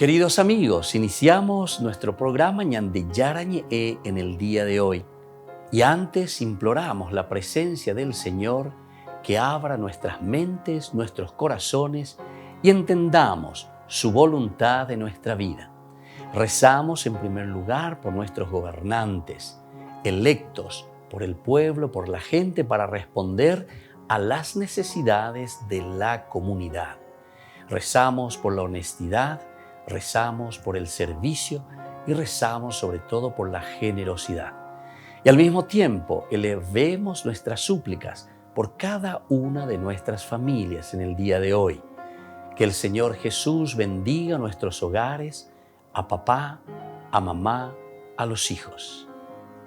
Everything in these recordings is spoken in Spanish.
Queridos amigos, iniciamos nuestro programa Ñande Yarañe en el día de hoy. Y antes imploramos la presencia del Señor que abra nuestras mentes, nuestros corazones y entendamos su voluntad de nuestra vida. Rezamos en primer lugar por nuestros gobernantes, electos por el pueblo, por la gente, para responder a las necesidades de la comunidad. Rezamos por la honestidad, rezamos por el servicio y rezamos sobre todo por la generosidad. Y al mismo tiempo elevemos nuestras súplicas por cada una de nuestras familias en el día de hoy. Que el Señor Jesús bendiga nuestros hogares, a papá, a mamá, a los hijos.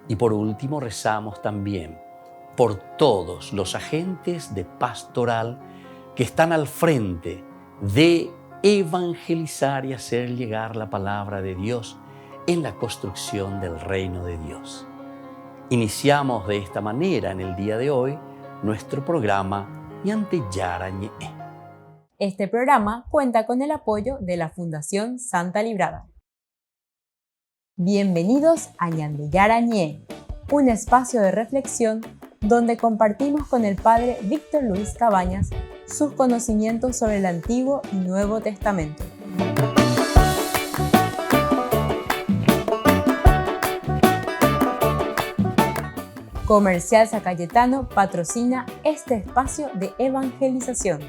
Y por último rezamos también por todos los agentes de pastoral que están al frente de evangelizar y hacer llegar la palabra de Dios en la construcción del reino de Dios. Iniciamos de esta manera en el día de hoy nuestro programa Ñande Yarañe. Este programa cuenta con el apoyo de la Fundación Santa Librada. Bienvenidos a Ñande Yarañe, un espacio de reflexión donde compartimos con el Padre Víctor Luis Cabañas sus conocimientos sobre el Antiguo y Nuevo Testamento. Comercial San Cayetano patrocina este espacio de evangelización.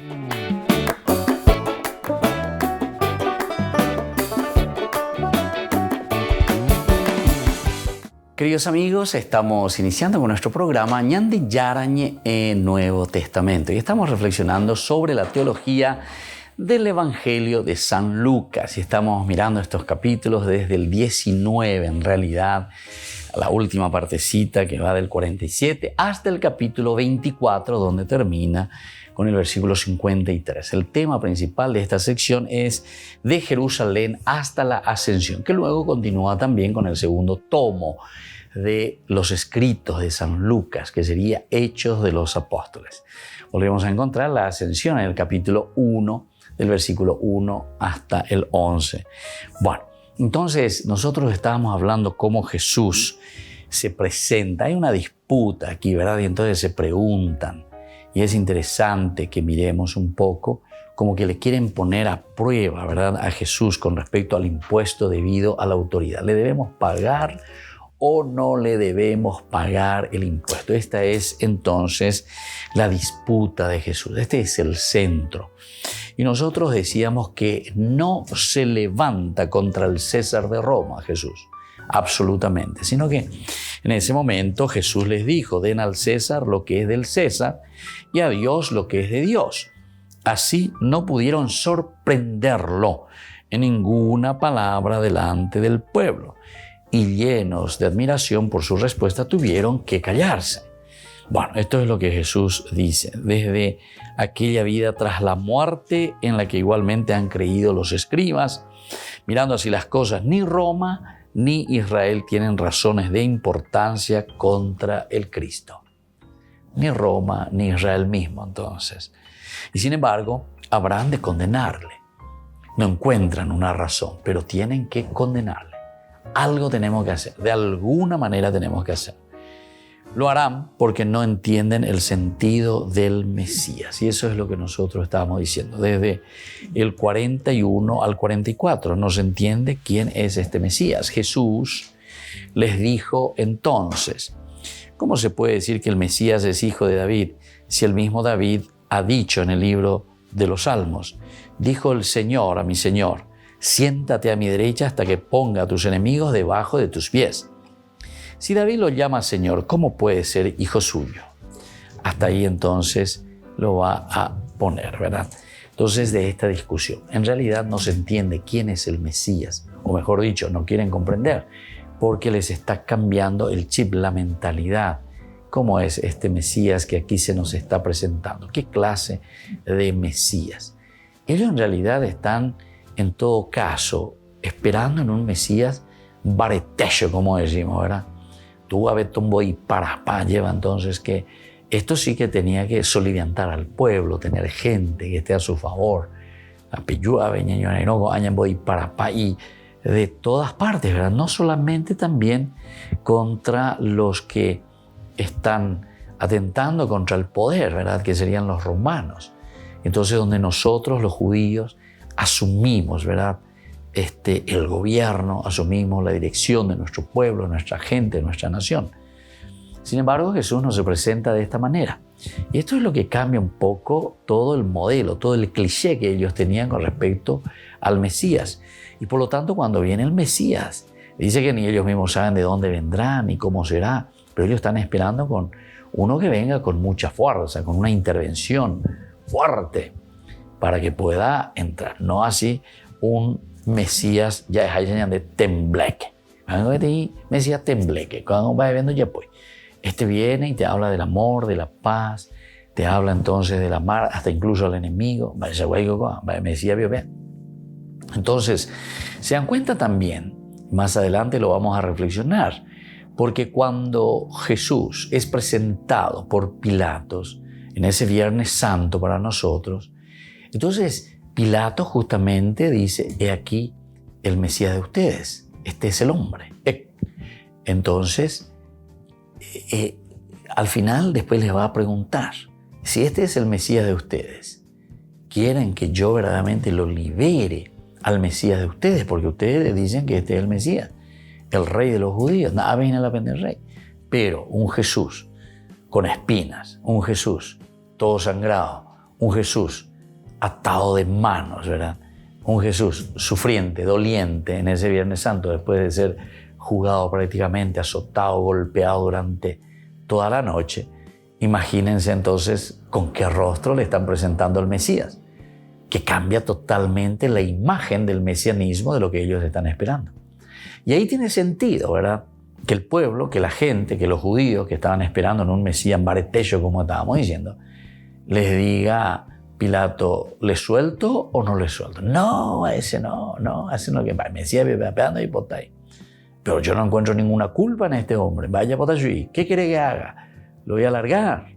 Queridos amigos, estamos iniciando con nuestro programa Ñande Yarañe en Nuevo Testamento y estamos reflexionando sobre la teología del Evangelio de San Lucas y estamos mirando estos capítulos desde el 19 en realidad, la última partecita que va del 47 hasta el capítulo 24 donde termina con el versículo 53. El tema principal de esta sección es de Jerusalén hasta la Ascensión, que luego continúa también con el segundo tomo de los escritos de San Lucas, que sería Hechos de los Apóstoles. Volvemos a encontrar la Ascensión en el capítulo 1, del versículo 1 hasta el 11. Bueno, entonces nosotros estábamos hablando cómo Jesús se presenta. Hay una disputa aquí, ¿verdad? Y entonces se preguntan. Y es interesante que miremos un poco como que le quieren poner a prueba, ¿verdad?, a Jesús con respecto al impuesto debido a la autoridad. ¿Le debemos pagar o no le debemos pagar el impuesto? Esta es entonces la disputa de Jesús. Este es el centro. Y nosotros decíamos que no se levanta contra el César de Roma, Jesús. Absolutamente, sino que en ese momento Jesús les dijo: den al César lo que es del César y a Dios lo que es de Dios. Así no pudieron sorprenderlo en ninguna palabra delante del pueblo y llenos de admiración por su respuesta tuvieron que callarse. Bueno, esto es lo que Jesús dice desde aquella vida tras la muerte en la que igualmente han creído los escribas. Mirando así las cosas, ni Roma ni Israel tienen razones de importancia contra el Cristo. Ni Roma ni Israel mismo, entonces. Y sin embargo, habrán de condenarle. No encuentran una razón, pero tienen que condenarle. Algo tenemos que hacer, de alguna manera tenemos que hacer. Lo harán porque no entienden el sentido del Mesías. Y eso es lo que nosotros estábamos diciendo. Desde el 41 al 44 no se entiende quién es este Mesías. Jesús les dijo entonces: ¿cómo se puede decir que el Mesías es hijo de David si el mismo David ha dicho en el libro de los Salmos: dijo el Señor a mi Señor, siéntate a mi derecha hasta que ponga a tus enemigos debajo de tus pies? Si David lo llama Señor, ¿cómo puede ser hijo suyo? Hasta ahí entonces lo va a poner, ¿verdad? Entonces, de esta discusión, en realidad no se entiende quién es el Mesías, o mejor dicho, no quieren comprender, porque les está cambiando el chip, la mentalidad. ¿Cómo es este Mesías que aquí se nos está presentando? ¿Qué clase de Mesías? Ellos en realidad están, en todo caso, esperando en un Mesías baretecho, como decimos, ¿verdad? Tú a ver tumbo y para lleva entonces que esto sí que tenía que soliviantar al pueblo, tener gente que esté a su favor. y de todas partes, ¿verdad? No solamente también contra los que están atentando contra el poder, ¿verdad? Que serían los romanos. Entonces, donde nosotros, los judíos, asumimos, ¿verdad? El gobierno, asumimos la dirección de nuestro pueblo, de nuestra gente, de nuestra nación. Sin embargo, Jesús nos se presenta de esta manera. Y esto es lo que cambia un poco todo el modelo, todo el cliché que ellos tenían con respecto al Mesías. Y por lo tanto, cuando viene el Mesías, dice que ni ellos mismos saben de dónde vendrá ni cómo será, pero ellos están esperando con uno que venga con mucha fuerza, con una intervención fuerte para que pueda entrar. No así un Mesías ya es de tembleque. Mesías tembleque. Cuando va viendo ya pues. Viene y te habla del amor, de la paz, te habla entonces del amar hasta incluso al enemigo. Entonces, se dan cuenta también, más adelante lo vamos a reflexionar, porque cuando Jesús es presentado por Pilatos en ese Viernes Santo para nosotros, entonces Pilato justamente dice, he aquí el Mesías de ustedes, este es el hombre. Entonces, al final después les va a preguntar, si este es el Mesías de ustedes, ¿quieren que yo verdaderamente lo libere al Mesías de ustedes? Porque ustedes dicen que este es el Mesías, el rey de los judíos. Nada viene a la pena del rey. Pero un Jesús con espinas, un Jesús todo sangrado, un Jesús atado de manos, ¿verdad? Un Jesús sufriente, doliente en ese Viernes Santo después de ser juzgado prácticamente, azotado, golpeado durante toda la noche. Imagínense entonces con qué rostro le están presentando al Mesías, que cambia totalmente la imagen del mesianismo de lo que ellos están esperando. Y ahí tiene sentido, ¿verdad? Que el pueblo, que la gente, que los judíos que estaban esperando en un Mesías baretello, como estábamos diciendo, les diga Pilato, ¿le suelto o no le suelto? No, a ese no, que va, el Mesías vive pegando y por ahí. Pero yo no encuentro ninguna culpa en este hombre. Vaya por allí, ¿qué quiere que haga? Lo voy a largar.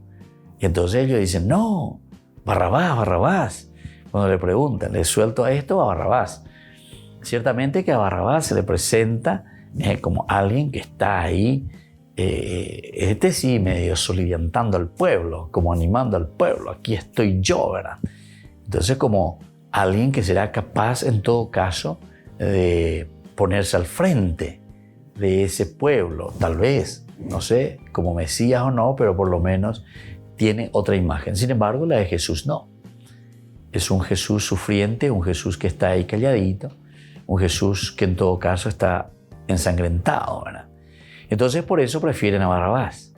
Y entonces ellos dicen, no, Barrabás. Cuando le preguntan, ¿le suelto a esto o a Barrabás? Ciertamente que a Barrabás se le presenta como alguien que está ahí, sí, medio soliviantando al pueblo, como animando al pueblo. Aquí estoy yo, ¿verdad? Entonces, como alguien que será capaz, en todo caso, de ponerse al frente de ese pueblo, tal vez, no sé, como Mesías o no, pero por lo menos tiene otra imagen. Sin embargo, la de Jesús no. Es un Jesús sufriente, un Jesús que está ahí calladito, un Jesús que en todo caso está ensangrentado, ¿verdad? Entonces por eso prefieren a Barrabás.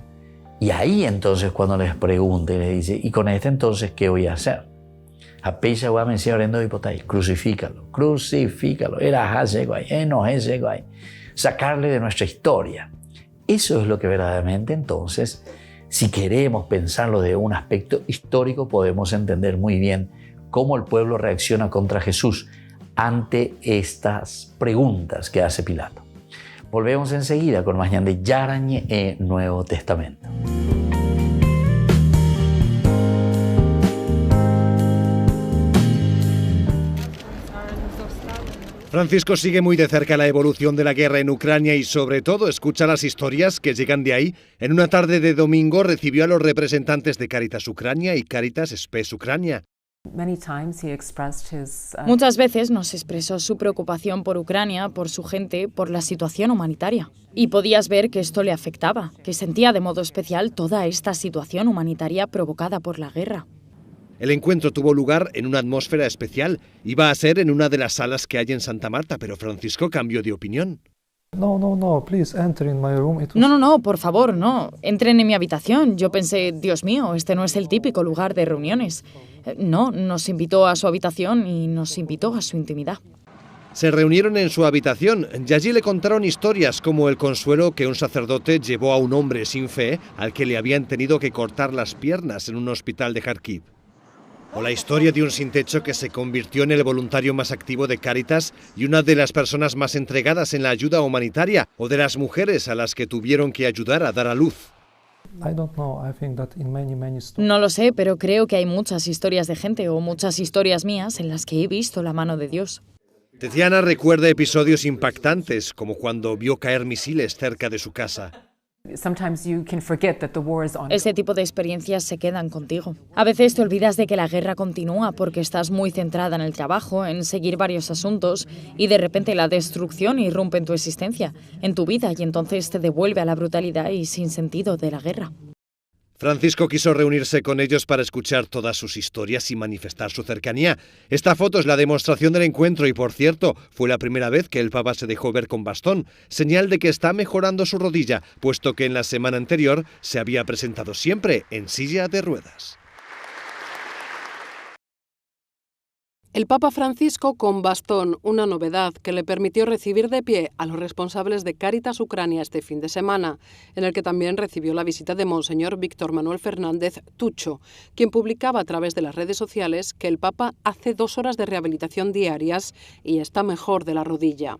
Y ahí entonces cuando les pregunta y les dice, ¿y con este entonces qué voy a hacer? A Pecha voy a mencionar orando de hipotay, crucifícalo, sacarle de nuestra historia. Eso es lo que verdaderamente entonces, si queremos pensarlo de un aspecto histórico, podemos entender muy bien cómo el pueblo reacciona contra Jesús ante estas preguntas que hace Pilato. Volvemos enseguida con más de Yarañe e Nuevo Testamento. Francisco sigue muy de cerca la evolución de la guerra en Ucrania y sobre todo escucha las historias que llegan de ahí. En una tarde de domingo recibió a los representantes de Cáritas Ucrania y Cáritas Spes Ucrania. Muchas veces nos expresó su preocupación por Ucrania, por su gente, por la situación humanitaria. Y podías ver que esto le afectaba, que sentía de modo especial toda esta situación humanitaria provocada por la guerra. El encuentro tuvo lugar en una atmósfera especial. Iba a ser en una de las salas que hay en Santa Marta, pero Francisco cambió de opinión. No, please enter in my room. No, por favor, no. Entren en mi habitación. Yo pensé, Dios mío, este no es el típico lugar de reuniones. No, nos invitó a su habitación y nos invitó a su intimidad. Se reunieron en su habitación y allí le contaron historias como el consuelo que un sacerdote llevó a un hombre sin fe al que le habían tenido que cortar las piernas en un hospital de Kharkiv. O la historia de un sin techo que se convirtió en el voluntario más activo de Cáritas y una de las personas más entregadas en la ayuda humanitaria, o de las mujeres a las que tuvieron que ayudar a dar a luz. I don't know. I think that in many stories. No lo sé, pero creo que hay muchas historias de gente o muchas historias mías en las que he visto la mano de Dios. Tetiana recuerda episodios impactantes, como cuando vio caer misiles cerca de su casa. Ese tipo de experiencias se quedan contigo. A veces te olvidas de que la guerra continúa porque estás muy centrada en el trabajo, en seguir varios asuntos, y de repente la destrucción irrumpe en tu existencia, en tu vida, y entonces te devuelve a la brutalidad y sin sentido de la guerra. Francisco quiso reunirse con ellos para escuchar todas sus historias y manifestar su cercanía. Esta foto es la demostración del encuentro y, por cierto, fue la primera vez que el Papa se dejó ver con bastón, señal de que está mejorando su rodilla, puesto que en la semana anterior se había presentado siempre en silla de ruedas. El Papa Francisco con bastón, una novedad que le permitió recibir de pie a los responsables de Cáritas Ucrania este fin de semana, en el que también recibió la visita de Monseñor Víctor Manuel Fernández Tucho, quien publicaba a través de las redes sociales que el Papa hace 2 horas de rehabilitación diarias y está mejor de la rodilla.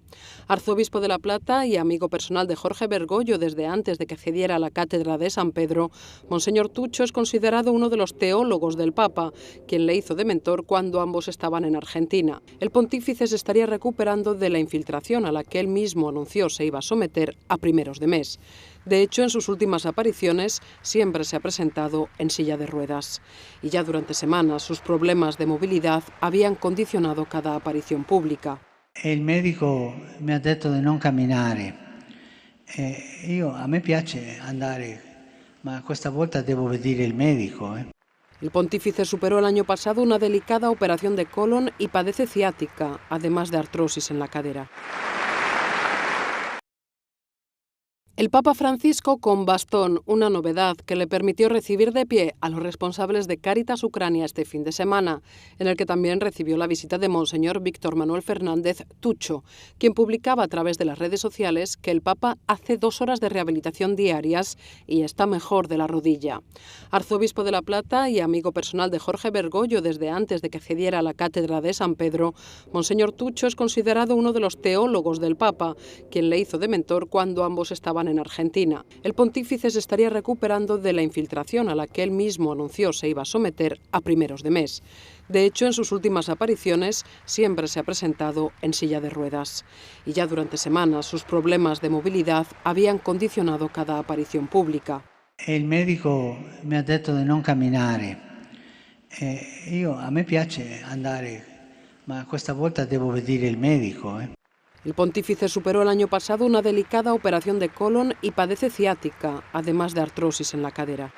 Arzobispo de La Plata y amigo personal de Jorge Bergoglio desde antes de que accediera a la cátedra de San Pedro, Monseñor Tucho es considerado uno de los teólogos del Papa, quien le hizo de mentor cuando ambos estaban en Argentina. El pontífice se estaría recuperando de la infiltración a la que él mismo anunció se iba a someter a primeros de mes. De hecho, en sus últimas apariciones siempre se ha presentado en silla de ruedas. Y ya durante semanas sus problemas de movilidad habían condicionado cada aparición pública. El médico me ha detto di non camminare. A me piace andare, ma questa volta devo vedere il medico. El pontífice superó el año pasado una delicada operación de colon y padece ciática, además de artrosis en la cadera. El Papa Francisco con bastón, una novedad que le permitió recibir de pie a los responsables de Cáritas Ucrania este fin de semana, en el que también recibió la visita de Monseñor Víctor Manuel Fernández Tucho, quien publicaba a través de las redes sociales que el Papa hace 2 horas de rehabilitación diarias y está mejor de la rodilla. Arzobispo de La Plata y amigo personal de Jorge Bergoglio desde antes de que accediera a la cátedra de San Pedro, Monseñor Tucho es considerado uno de los teólogos del Papa, quien le hizo de mentor cuando ambos estaban en Argentina. El pontífice se estaría recuperando de la infiltración a la que él mismo anunció se iba a someter a primeros de mes. De hecho, en sus últimas apariciones siempre se ha presentado en silla de ruedas. Y ya durante semanas sus problemas de movilidad habían condicionado cada aparición pública. El médico me ha detto di non camminare. A me piace andare, ma questa volta devo vedere il medico. El pontífice superó el año pasado una delicada operación de colon y padece ciática, además de artrosis en la cadera.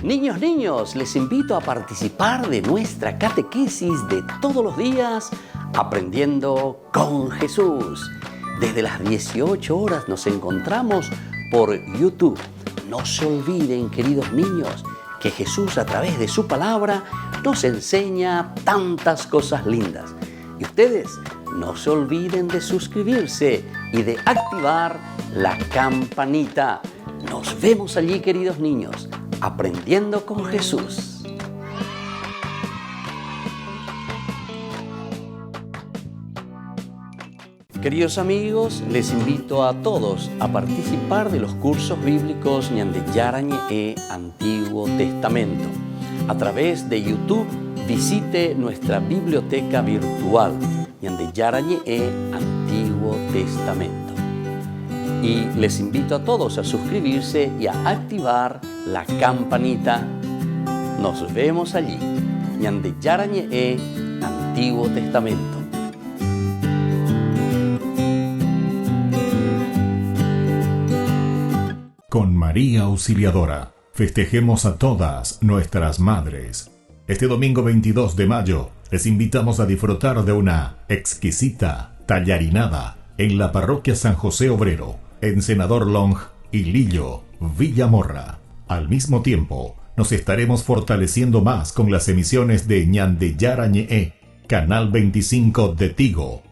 Niños, les invito a participar de nuestra catequesis de todos los días, Aprendiendo con Jesús. Desde las 18 horas nos encontramos por YouTube. No se olviden, queridos niños, que Jesús a través de su palabra nos enseña tantas cosas lindas. Y ustedes no se olviden de suscribirse y de activar la campanita. Nos vemos allí, queridos niños, aprendiendo con Jesús. Queridos amigos, les invito a todos a participar de los cursos bíblicos Ñande Yarañe e Antiguo Testamento. A través de YouTube, visite nuestra biblioteca virtual Ñande Yarañe e Antiguo Testamento. Y les invito a todos a suscribirse y a activar la campanita. Nos vemos allí. Ñande Yarañe e Antiguo Testamento. Con María Auxiliadora, festejemos a todas nuestras madres. Este domingo 22 de mayo, les invitamos a disfrutar de una exquisita tallarinada en la parroquia San José Obrero, en Senador Long y Lillo, Villamorra. Al mismo tiempo, nos estaremos fortaleciendo más con las emisiones de Ñande Yarañe, Canal 25 de Tigo.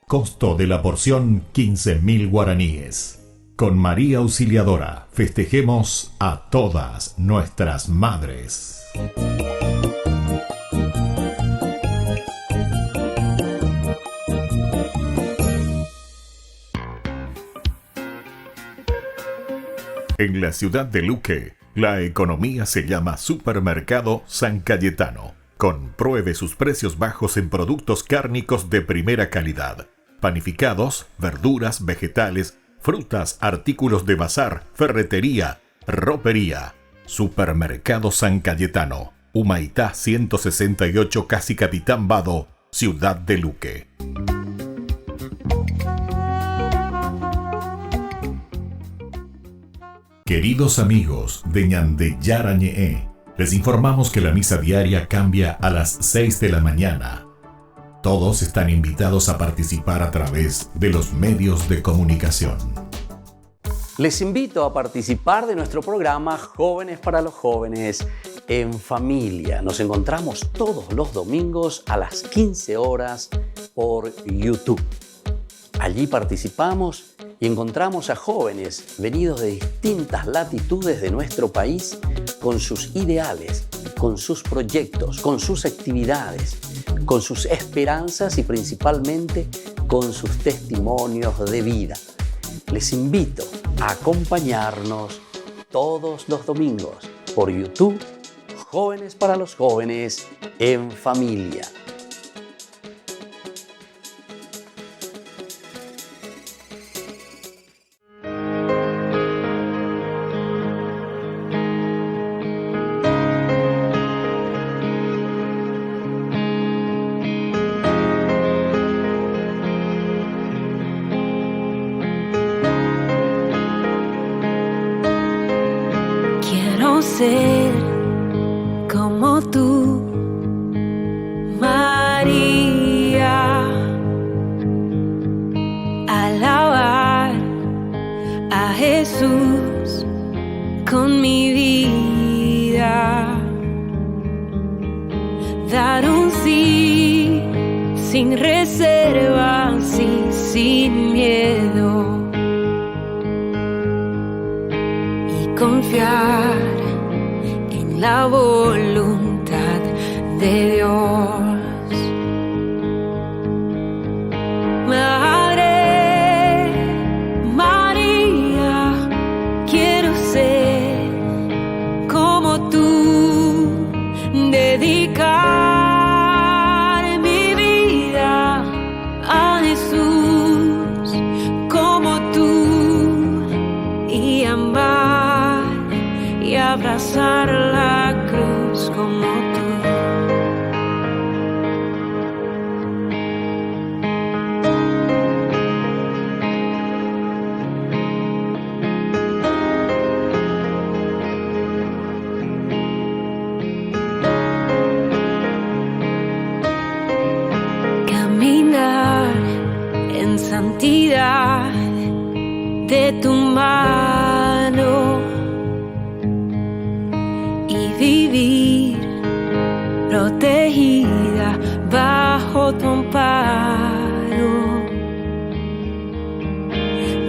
Costo de la porción 15.000 guaraníes. Con María Auxiliadora, festejemos a todas nuestras madres. En la ciudad de Luque, la economía se llama Supermercado San Cayetano. Compruebe sus precios bajos en productos cárnicos de primera calidad. Panificados, verduras, vegetales, frutas, artículos de bazar, ferretería, ropería. Supermercado San Cayetano, Humaitá 168, casi Capitán Vado, ciudad de Luque. Queridos amigos de Ñande Yarañe, les informamos que la misa diaria cambia a las 6 de la mañana. Todos están invitados a participar a través de los medios de comunicación. Les invito a participar de nuestro programa Jóvenes para los Jóvenes en Familia. Nos encontramos todos los domingos a las 15 horas por YouTube. Allí participamos y encontramos a jóvenes venidos de distintas latitudes de nuestro país con sus ideales, con sus proyectos, con sus actividades, con sus esperanzas y principalmente con sus testimonios de vida. Les invito a acompañarnos todos los domingos por YouTube, Jóvenes para los Jóvenes en Familia. Ser como tú, María, alabar a Jesús con mi vida, dar un sí sin reservas y sin miedo y confiar la voluntad de Dios. Madre María, quiero ser como tú, dedicar mi vida a Jesús como tú y amar y abrazar la cruz como tú. Caminar en santidad de tu mano y vivir protegida bajo tu amparo,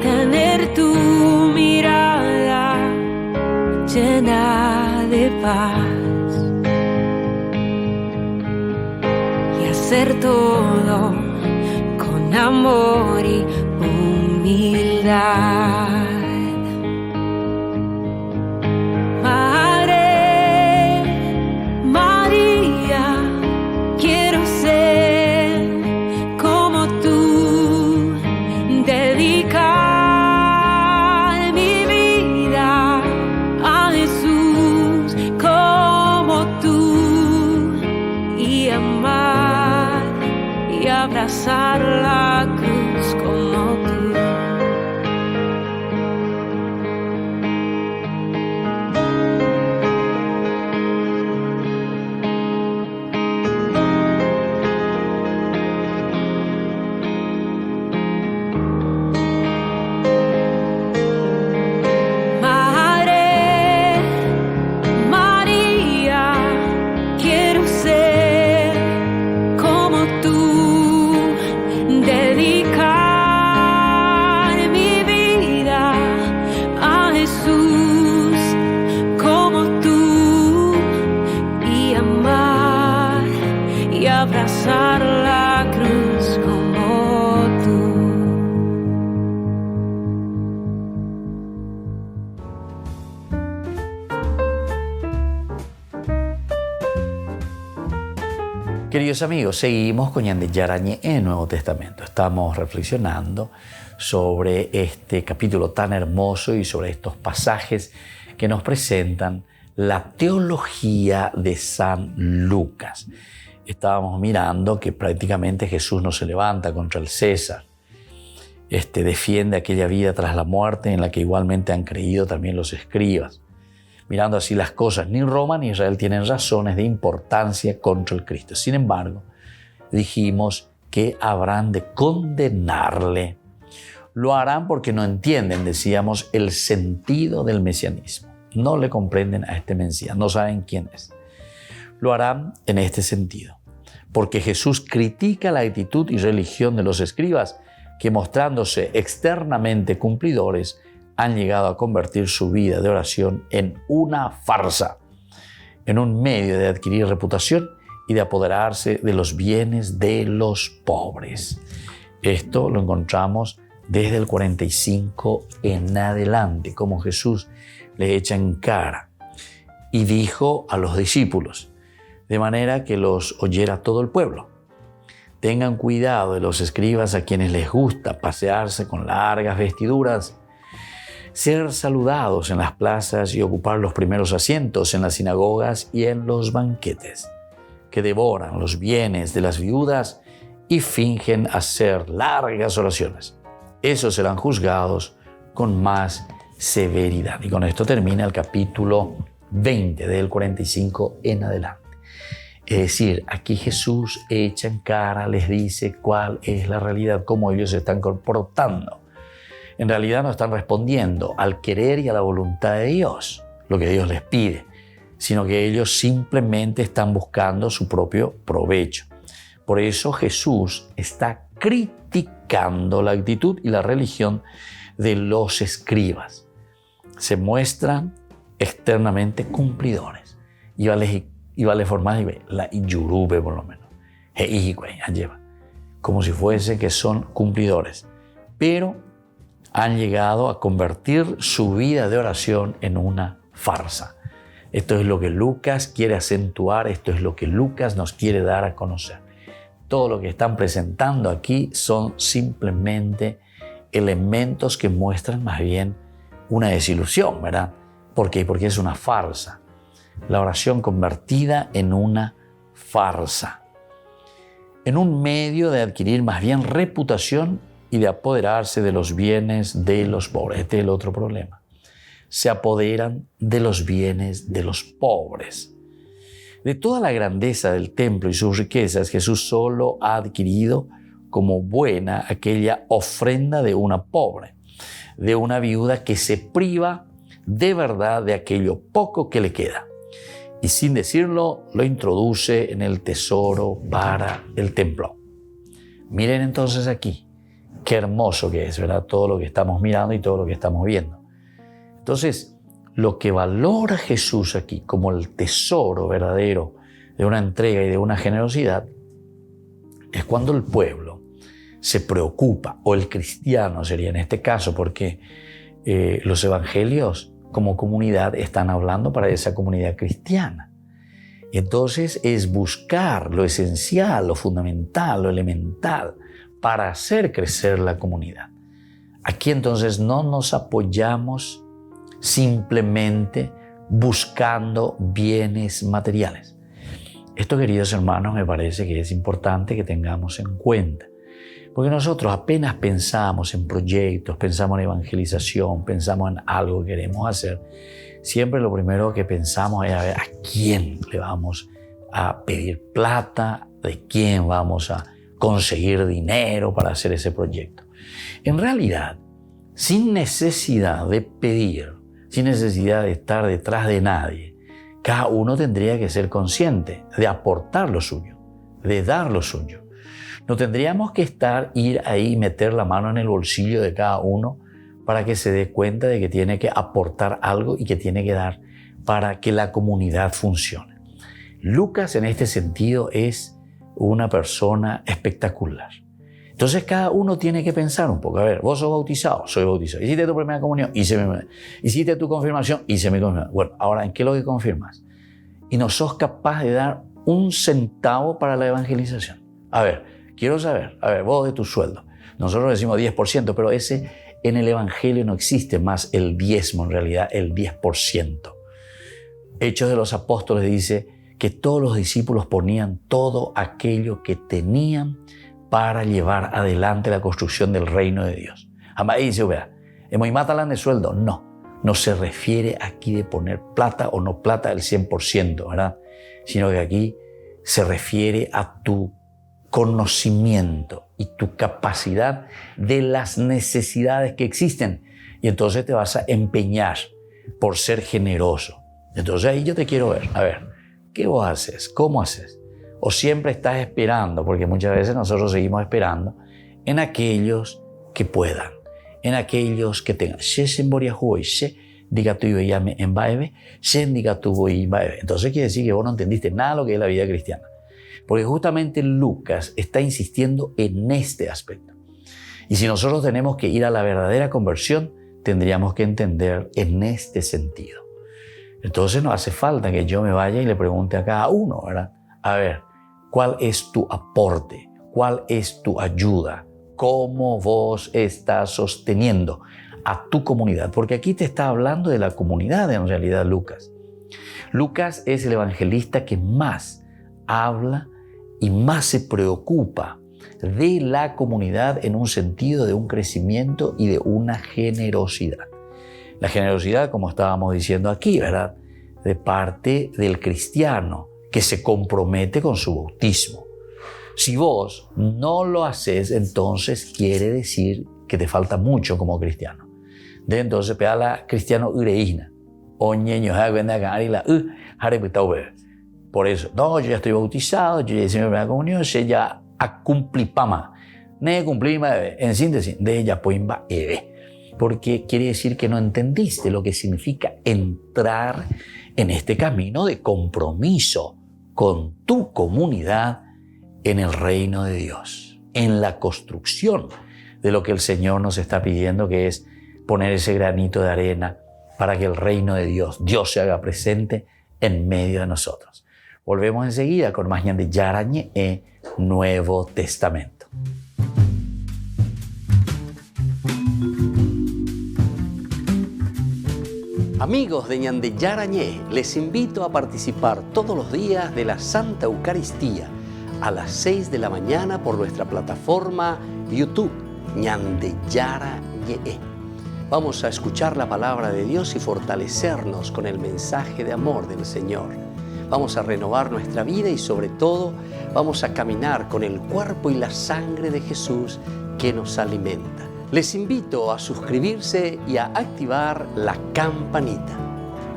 tener tu mirada llena de paz y hacer todo con amor y humildad. Abrazar la cruz como tú. Madre María, quiero ser como tú. Dedicar mi vida a Jesús como tú y amar y abrazar la cruz como tú. Queridos amigos, seguimos con Ñande Yarañe en el Nuevo Testamento. Estamos reflexionando sobre este capítulo tan hermoso y sobre estos pasajes que nos presentan la teología de San Lucas. Estábamos mirando que prácticamente Jesús no se levanta contra el César. Defiende aquella vida tras la muerte en la que igualmente han creído también los escribas. Mirando así las cosas, ni Roma ni Israel tienen razones de importancia contra el Cristo. Sin embargo, dijimos que habrán de condenarle. Lo harán porque no entienden, decíamos, el sentido del mesianismo. No le comprenden a este Mesías, no saben quién es. Lo harán en este sentido, porque Jesús critica la actitud y religión de los escribas que, mostrándose externamente cumplidores, han llegado a convertir su vida de oración en una farsa, en un medio de adquirir reputación y de apoderarse de los bienes de los pobres. Esto lo encontramos desde el 45 en adelante, como Jesús le echa en cara y dijo a los discípulos, de manera que los oyera todo el pueblo: tengan cuidado de los escribas a quienes les gusta pasearse con largas vestiduras, ser saludados en las plazas y ocupar los primeros asientos en las sinagogas y en los banquetes, que devoran los bienes de las viudas y fingen hacer largas oraciones. Esos serán juzgados con más severidad. Y con esto termina el capítulo 20 del 45 en adelante. Es decir, aquí Jesús echa en cara, les dice cuál es la realidad, cómo ellos se están comportando. En realidad no están respondiendo al querer y a la voluntad de Dios, lo que Dios les pide, sino que ellos simplemente están buscando su propio provecho. Por eso Jesús está criticando la actitud y la religión de los escribas. Se muestran externamente cumplidores. Y vale formar la yurube por lo menos. Como si fuese que son cumplidores. Pero han llegado a convertir su vida de oración en una farsa. Esto es lo que Lucas quiere acentuar, esto es lo que Lucas nos quiere dar a conocer. Todo lo que están presentando aquí son simplemente elementos que muestran más bien una desilusión, ¿verdad? ¿Por qué? Porque es una farsa. La oración convertida en una farsa. En un medio de adquirir más bien reputación y de apoderarse de los bienes de los pobres. Este es el otro problema. Se apoderan de los bienes de los pobres. De toda la grandeza del templo y sus riquezas, Jesús solo ha adquirido como buena aquella ofrenda de una pobre, de una viuda que se priva de verdad de aquello poco que le queda. Y sin decirlo, lo introduce en el tesoro para el templo. Miren entonces aquí. Qué hermoso que es, ¿verdad? Todo lo que estamos mirando y todo lo que estamos viendo. Entonces, lo que valora Jesús aquí como el tesoro verdadero de una entrega y de una generosidad es cuando el pueblo se preocupa, o el cristiano sería en este caso, porque los evangelios como comunidad están hablando para esa comunidad cristiana. Entonces es buscar lo esencial, lo fundamental, lo elemental, para hacer crecer la comunidad. Aquí entonces no nos apoyamos simplemente buscando bienes materiales. Esto, queridos hermanos, me parece que es importante que tengamos en cuenta. Porque nosotros apenas pensamos en proyectos, pensamos en evangelización, pensamos en algo que queremos hacer, siempre lo primero que pensamos es a ver a quién le vamos a pedir plata, de quién vamos a conseguir dinero para hacer ese proyecto. En realidad, sin necesidad de pedir, sin necesidad de estar detrás de nadie, cada uno tendría que ser consciente de aportar lo suyo, de dar lo suyo. No tendríamos que ir ahí y meter la mano en el bolsillo de cada uno para que se dé cuenta de que tiene que aportar algo y que tiene que dar para que la comunidad funcione. Lucas en este sentido es una persona espectacular. Entonces cada uno tiene que pensar un poco. A ver, vos sos bautizado, soy bautizado. ¿Hiciste tu primera comunión? ¿Hiciste tu confirmación? Hice mi confirmación. Bueno, ahora, ¿en qué es lo que confirmas? Y no sos capaz de dar un centavo para la evangelización. A ver, quiero saber, vos de tu sueldo. Nosotros decimos 10%, pero ese en el Evangelio no existe más el diezmo, en realidad el 10%. Hechos de los Apóstoles dice que todos los discípulos ponían todo aquello que tenían para llevar adelante la construcción del reino de Dios. Jamás dice, vea, ¿hemos matalan de sueldo? No se refiere aquí de poner plata o no plata el 100%, ¿verdad? Sino que aquí se refiere a tu conocimiento y tu capacidad de las necesidades que existen. Y entonces te vas a empeñar por ser generoso. Entonces ahí yo te quiero ver. A ver, ¿qué vos haces? ¿Cómo haces? O siempre estás esperando, porque muchas veces nosotros seguimos esperando en aquellos que puedan, en aquellos que tengan. Entonces quiere decir que vos no entendiste nada de lo que es la vida cristiana. Porque justamente Lucas está insistiendo en este aspecto. Y si nosotros tenemos que ir a la verdadera conversión, tendríamos que entender en este sentido. Entonces no hace falta que yo me vaya y le pregunte a cada uno, ¿verdad? A ver, ¿cuál es tu aporte? ¿Cuál es tu ayuda? ¿Cómo vos estás sosteniendo a tu comunidad? Porque aquí te está hablando de la comunidad en realidad Lucas. Lucas es el evangelista que más habla y más se preocupa de la comunidad en un sentido de un crecimiento y de una generosidad. La generosidad, como estábamos diciendo aquí, ¿verdad? De parte del cristiano que se compromete con su bautismo. Si vos no lo haces, entonces quiere decir que te falta mucho como cristiano. De entonces, pedala cristiano ureína. Por eso, no, yo ya estoy bautizado, yo ya hice mi primera comunión, yo ya cumplí pama. Ne cumplí, en síntesis, de ella poimba eve. Porque quiere decir que no entendiste lo que significa entrar en este camino de compromiso con tu comunidad en el reino de Dios, en la construcción de lo que el Señor nos está pidiendo, que es poner ese granito de arena para que el reino de Dios se haga presente en medio de nosotros. Volvemos enseguida con más Ñande Yarañe e Nuevo Testamento. Amigos de Ñande Yarañe, les invito a participar todos los días de la Santa Eucaristía a las 6 de la mañana por nuestra plataforma YouTube Ñande Yarañe. Vamos a escuchar la palabra de Dios y fortalecernos con el mensaje de amor del Señor. Vamos a renovar nuestra vida y sobre todo vamos a caminar con el cuerpo y la sangre de Jesús que nos alimenta. Les invito a suscribirse y a activar la campanita.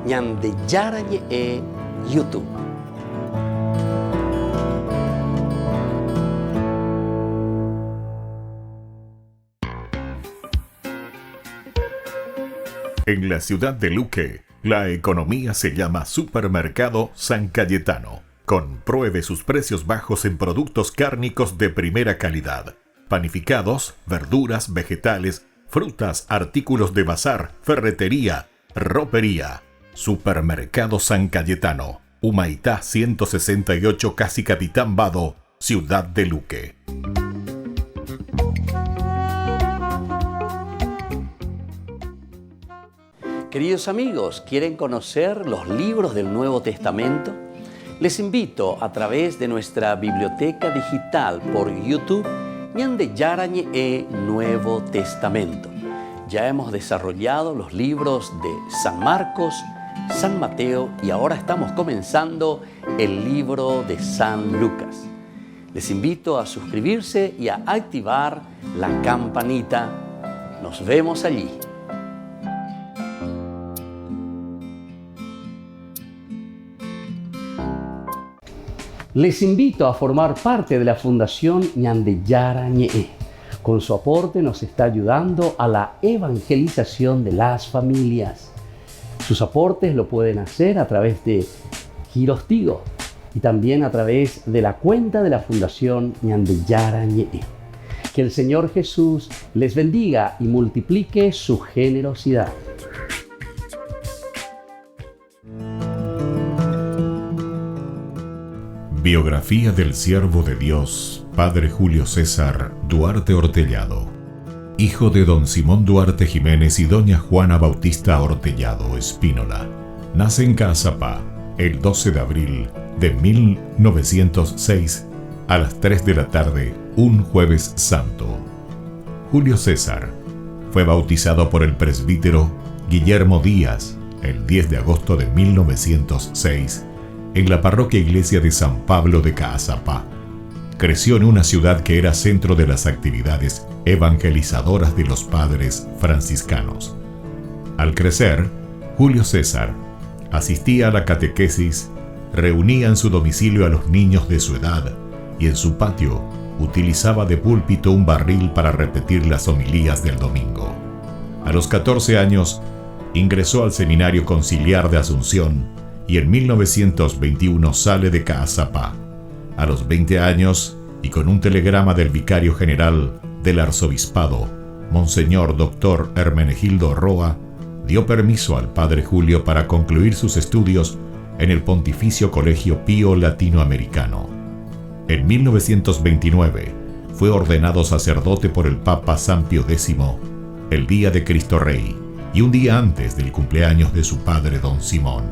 Ñande Yarañe e YouTube. En la ciudad de Luque, la economía se llama Supermercado San Cayetano. Compruebe sus precios bajos en productos cárnicos de primera calidad. Panificados, verduras, vegetales, frutas, artículos de bazar, ferretería, ropería. Supermercado San Cayetano, Humaitá 168, Casi Capitán Vado, ciudad de Luque. Queridos amigos, ¿quieren conocer los libros del Nuevo Testamento? Les invito a través de nuestra biblioteca digital por YouTube Ñande Yarañe e Nuevo Testamento. Ya hemos desarrollado los libros de San Marcos, San Mateo y ahora estamos comenzando el libro de San Lucas. Les invito a suscribirse y a activar la campanita. Nos vemos allí. Les invito a formar parte de la Fundación Ñande Yarañe. Con su aporte nos está ayudando a la evangelización de las familias. Sus aportes lo pueden hacer a través de Giros Tigo y también a través de la cuenta de la Fundación Ñande Yarañe. Que el Señor Jesús les bendiga y multiplique su generosidad. Biografía del siervo de Dios, Padre Julio César Duarte Ortellado, hijo de don Simón Duarte Jiménez y doña Juana Bautista Ortellado Espínola. Nace en Caazapá el 12 de abril de 1906 a las 3 de la tarde, un jueves santo. Julio César fue bautizado por el presbítero Guillermo Díaz el 10 de agosto de 1906 en la parroquia iglesia de San Pablo de Caazapá. Creció en una ciudad que era centro de las actividades evangelizadoras de los padres franciscanos. Al crecer, Julio César asistía a la catequesis, reunía en su domicilio a los niños de su edad y en su patio utilizaba de púlpito un barril para repetir las homilías del domingo. A los 14 años, ingresó al Seminario Conciliar de Asunción y en 1921 sale de Caazapá. A los 20 años, y con un telegrama del vicario general del arzobispado, Monseñor Dr. Hermenegildo Roa, dio permiso al padre Julio para concluir sus estudios en el Pontificio Colegio Pío Latinoamericano. En 1929 fue ordenado sacerdote por el Papa San Pío X, el día de Cristo Rey, y un día antes del cumpleaños de su padre don Simón.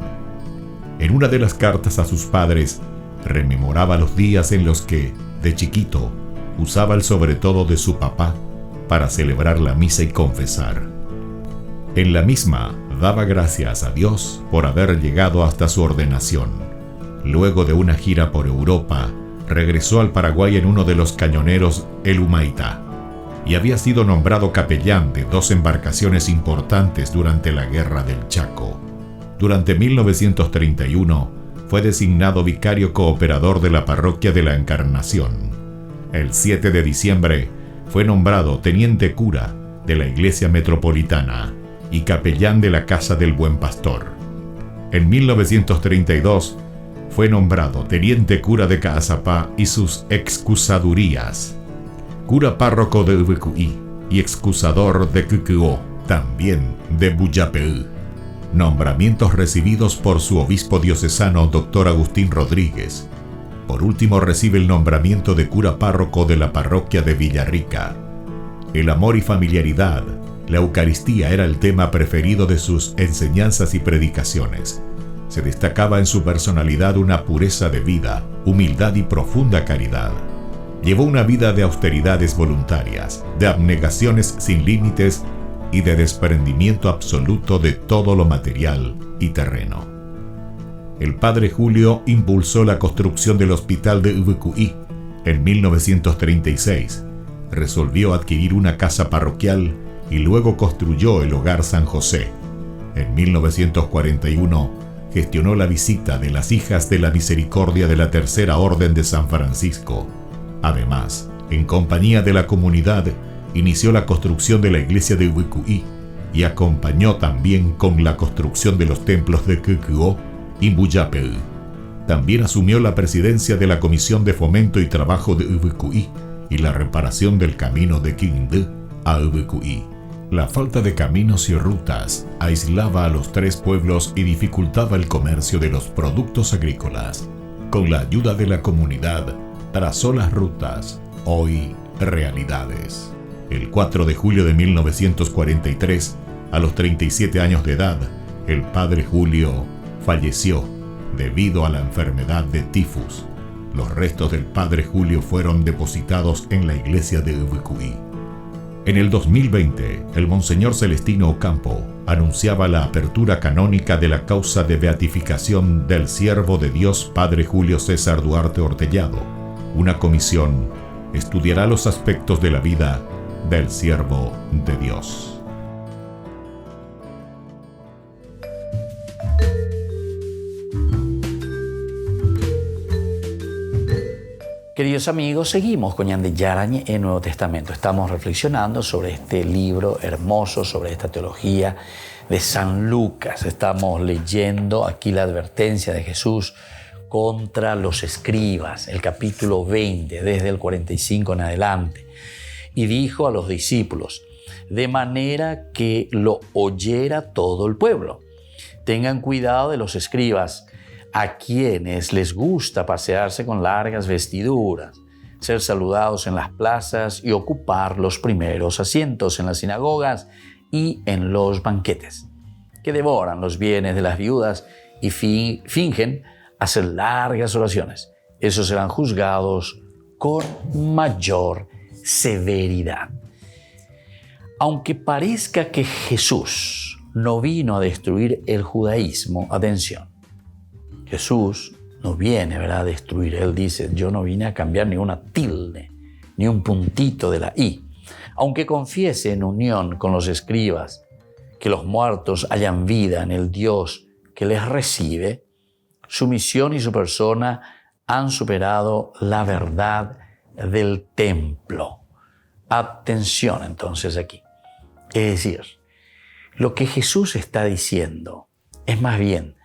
En una de las cartas a sus padres, rememoraba los días en los que, de chiquito, usaba el sobretodo de su papá para celebrar la misa y confesar. En la misma, daba gracias a Dios por haber llegado hasta su ordenación. Luego de una gira por Europa, regresó al Paraguay en uno de los cañoneros El Humaitá y había sido nombrado capellán de 2 embarcaciones importantes durante la Guerra del Chaco. Durante 1931 fue designado vicario cooperador de la parroquia de la Encarnación. El 7 de diciembre fue nombrado teniente cura de la Iglesia Metropolitana y capellán de la Casa del Buen Pastor. En 1932 fue nombrado teniente cura de Caazapá y sus excusadurías, cura párroco de Ubecuí y excusador de Cucuó, también de Buyapeú. Nombramientos recibidos por su obispo diocesano Dr. Agustín Rodríguez. Por último recibe el nombramiento de cura párroco de la parroquia de Villarrica. El amor y familiaridad, la Eucaristía era el tema preferido de sus enseñanzas y predicaciones. Se destacaba en su personalidad una pureza de vida, humildad y profunda caridad. Llevó una vida de austeridades voluntarias, de abnegaciones sin límites y de desprendimiento absoluto de todo lo material y terreno. El padre Julio impulsó la construcción del hospital de Ubecuí en 1936, resolvió adquirir una casa parroquial y luego construyó el Hogar San José. En 1941 gestionó la visita de las Hijas de la Misericordia de la Tercera Orden de San Francisco. Además, en compañía de la comunidad, inició la construcción de la iglesia de Ubecuí y acompañó también con la construcción de los templos de Cucuó y Buyapeú. También asumió la presidencia de la Comisión de Fomento y Trabajo de Ubecuí y la reparación del camino de Quindú a Ubecuí. La falta de caminos y rutas aislaba a los 3 pueblos y dificultaba el comercio de los productos agrícolas. Con la ayuda de la comunidad, trazó las rutas, hoy realidades. El 4 de julio de 1943, a los 37 años de edad, el padre Julio falleció debido a la enfermedad de tifus. Los restos del padre Julio fueron depositados en la iglesia de Ubecuí. En el 2020, el Monseñor Celestino Ocampo anunciaba la apertura canónica de la causa de beatificación del siervo de Dios Padre Julio César Duarte Ortellado. Una comisión estudiará los aspectos de la vida del siervo de Dios. Queridos amigos, seguimos con Ñande Yarañe en Nuevo Testamento. Estamos reflexionando sobre este libro hermoso, sobre esta teología de San Lucas. Estamos leyendo aquí la advertencia de Jesús contra los escribas, el capítulo 20, desde el 45 en adelante. Y dijo a los discípulos, de manera que lo oyera todo el pueblo. Tengan cuidado de los escribas. a quienes les gusta pasearse con largas vestiduras, ser saludados en las plazas y ocupar los primeros asientos en las sinagogas y en los banquetes, que devoran los bienes de las viudas y fingen hacer largas oraciones. Esos serán juzgados con mayor severidad. Aunque parezca que Jesús no vino a destruir el judaísmo, atención, Jesús no viene, ¿verdad?, a destruir. Él dice, yo no vine a cambiar ni una tilde, ni un puntito de la i. Aunque confiese en unión con los escribas que los muertos hallan vida en el Dios que les recibe, su misión y su persona han superado la verdad del templo. Atención entonces aquí. Es decir, lo que Jesús está diciendo es más bien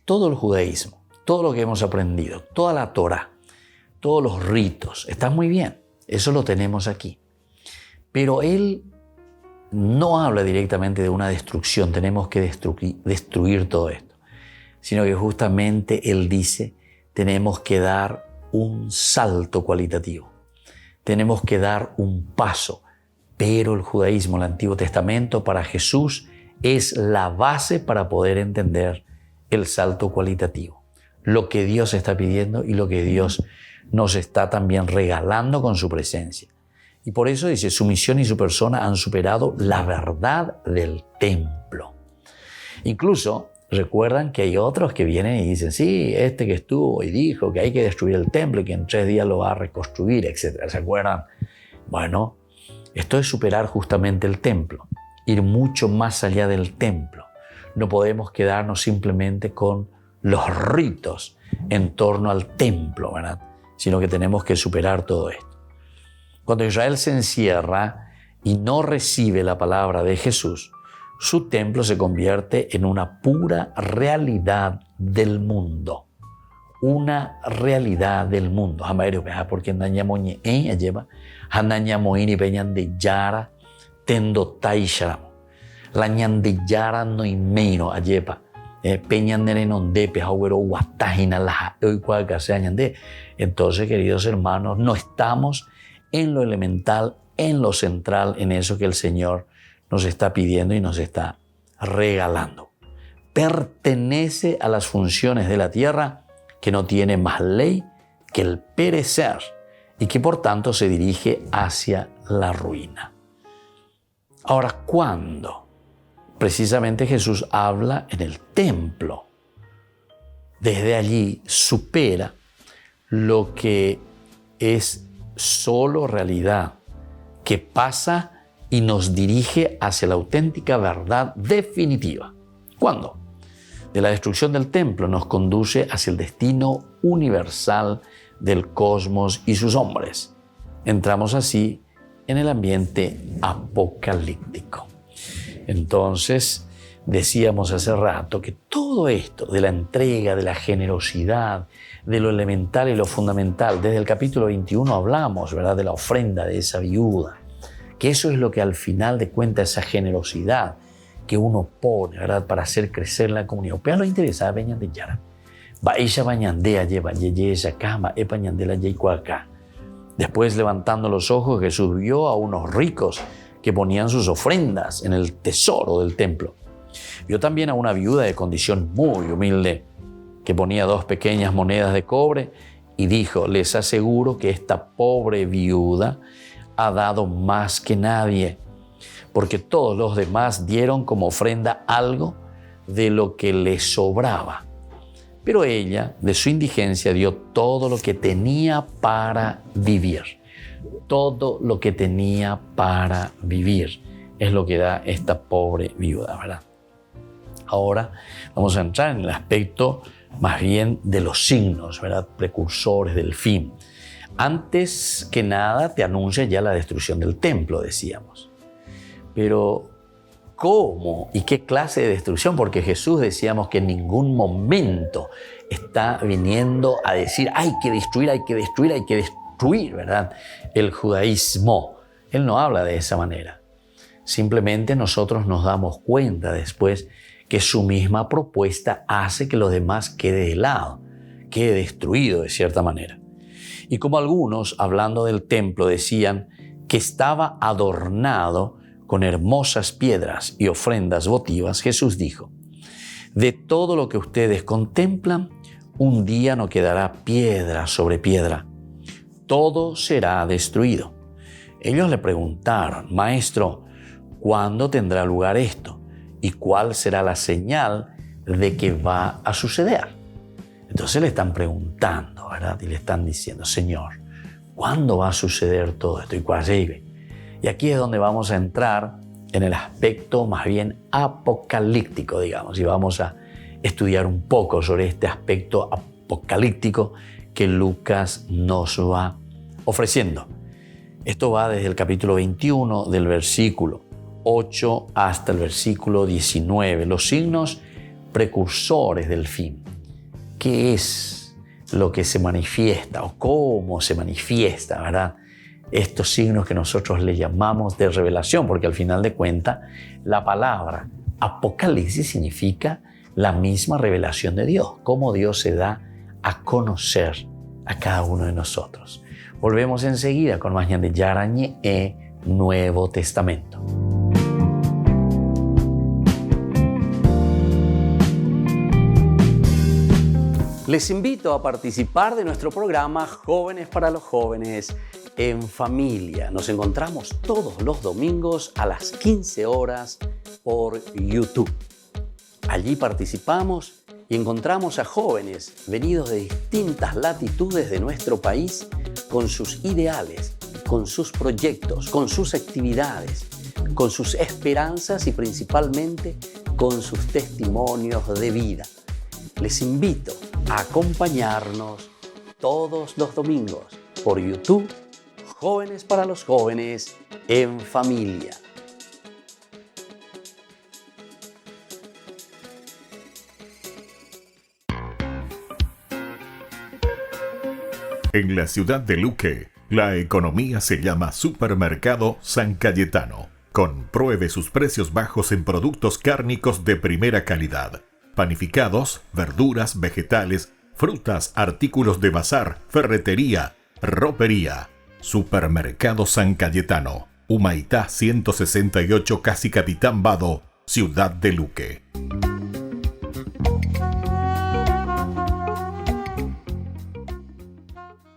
todo el judaísmo, todo lo que hemos aprendido, toda la Torá, todos los ritos, está muy bien, eso lo tenemos aquí. Pero Él no habla directamente de una destrucción, tenemos que destruir todo esto, sino que justamente Él dice, tenemos que dar un salto cualitativo, tenemos que dar un paso. Pero el judaísmo, el Antiguo Testamento, para Jesús es la base para poder entender el salto cualitativo. Lo que Dios está pidiendo y lo que Dios nos está también regalando con su presencia. Y por eso dice, su misión y su persona han superado la verdad del templo. Incluso recuerdan que hay otros que vienen y dicen, sí, este que estuvo y dijo que hay que destruir el templo y que en 3 días lo va a reconstruir, etc. ¿Se acuerdan? Bueno, esto es superar justamente el templo, ir mucho más allá del templo. No podemos quedarnos simplemente con los ritos en torno al templo, ¿verdad?, sino que tenemos que superar todo esto. Cuando Israel se encierra y no recibe la palabra de Jesús, su templo se convierte en una pura realidad del mundo. Una realidad del mundo. Porque andañamoñe lleva, andañamoini peñan de yara, tendo taisharamo. La ñan de yara no imeno ayepa. Peñan de nondepe, hauero guatajina la hoy cualcasea ñande. Entonces, queridos hermanos, no estamos en lo elemental, en lo central, en eso que el Señor nos está pidiendo y nos está regalando. Pertenece a las funciones de la tierra que no tiene más ley que el perecer y que por tanto se dirige hacia la ruina. Ahora, ¿cuándo? Precisamente Jesús habla en el templo. Desde allí supera lo que es solo realidad, que pasa y nos dirige hacia la auténtica verdad definitiva. ¿Cuándo? De la destrucción del templo nos conduce hacia el destino universal del cosmos y sus hombres. Entramos así en el ambiente apocalíptico. Entonces, decíamos hace rato que todo esto de la entrega, de la generosidad, de lo elemental y lo fundamental, desde el capítulo 21 hablamos, ¿verdad?, de la ofrenda de esa viuda, que eso es lo que al final de cuentas, esa generosidad que uno pone, ¿verdad?, para hacer crecer la comunidad. Pero lo interesa, veñan de yara. Va ella bañandea lleva yeye esa cama, epañandela yecuacá. Después, levantando los ojos, Jesús vio a unos ricos que ponían sus ofrendas en el tesoro del templo. Vio también a una viuda de condición muy humilde que ponía 2 pequeñas monedas de cobre y dijo, les aseguro que esta pobre viuda ha dado más que nadie, porque todos los demás dieron como ofrenda algo de lo que le sobraba. Pero ella, de su indigencia, dio todo lo que tenía para vivir. Todo lo que tenía para vivir es lo que da esta pobre viuda, ¿verdad? Ahora vamos a entrar en el aspecto más bien de los signos, ¿verdad?, precursores del fin. Antes que nada te anuncia ya la destrucción del templo, decíamos. Pero, ¿cómo y qué clase de destrucción? Porque Jesús, decíamos, que en ningún momento está viniendo a decir hay que destruir, ¿verdad?, el judaísmo. Él no habla de esa manera. Simplemente nosotros nos damos cuenta después que su misma propuesta hace que los demás quede de lado, quede destruido de cierta manera. Y como algunos, hablando del templo, decían que estaba adornado con hermosas piedras y ofrendas votivas, Jesús dijo: de todo lo que ustedes contemplan, un día no quedará piedra sobre piedra. Todo será destruido. Ellos le preguntaron: Maestro, ¿cuándo tendrá lugar esto? ¿Y cuál será la señal de que va a suceder? Entonces le están preguntando, ¿verdad? Y le están diciendo: Señor, ¿cuándo va a suceder todo esto? ¿Y cuál llegue? Y aquí es donde vamos a entrar en el aspecto más bien apocalíptico, digamos, y vamos a estudiar un poco sobre este aspecto apocalíptico que Lucas nos va ofreciendo. Esto va desde el capítulo 21 del versículo 8 hasta el versículo 19, los signos precursores del fin. ¿Qué es lo que se manifiesta o cómo se manifiesta, verdad? Estos signos que nosotros le llamamos de revelación, porque al final de cuentas la palabra Apocalipsis significa la misma revelación de Dios, cómo Dios se da a conocer a cada uno de nosotros. Volvemos enseguida con más Ñande Yarañe e Nuevo Testamento. Les invito a participar de nuestro programa Jóvenes para los Jóvenes en Familia. Nos encontramos todos los domingos a las 15 horas por YouTube. Allí participamos y encontramos a jóvenes venidos de distintas latitudes de nuestro país con sus ideales, con sus proyectos, con sus actividades, con sus esperanzas y principalmente con sus testimonios de vida. Les invito a acompañarnos todos los domingos por YouTube, Jóvenes para los Jóvenes en Familia. En la ciudad de Luque, la economía se llama Supermercado San Cayetano. Compruebe sus precios bajos en productos cárnicos de primera calidad. Panificados, verduras, vegetales, frutas, artículos de bazar, ferretería, ropería. Supermercado San Cayetano, Humaitá 168, Casi Capitán Vado, ciudad de Luque.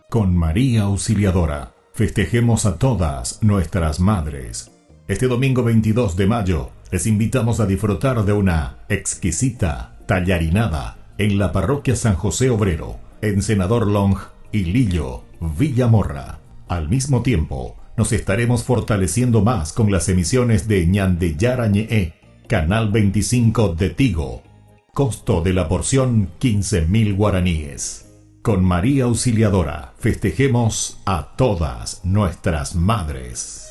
Con María Auxiliadora, festejemos a todas nuestras madres. Este domingo 22 de mayo, les invitamos a disfrutar de una exquisita tallarinada en la parroquia San José Obrero, en Senador Long y Lillo, Villamorra. Al mismo tiempo, nos estaremos fortaleciendo más con las emisiones de Ñande Yarañe, Canal 25 de Tigo. Costo de la porción 15.000 guaraníes. Con María Auxiliadora, festejemos a todas nuestras madres.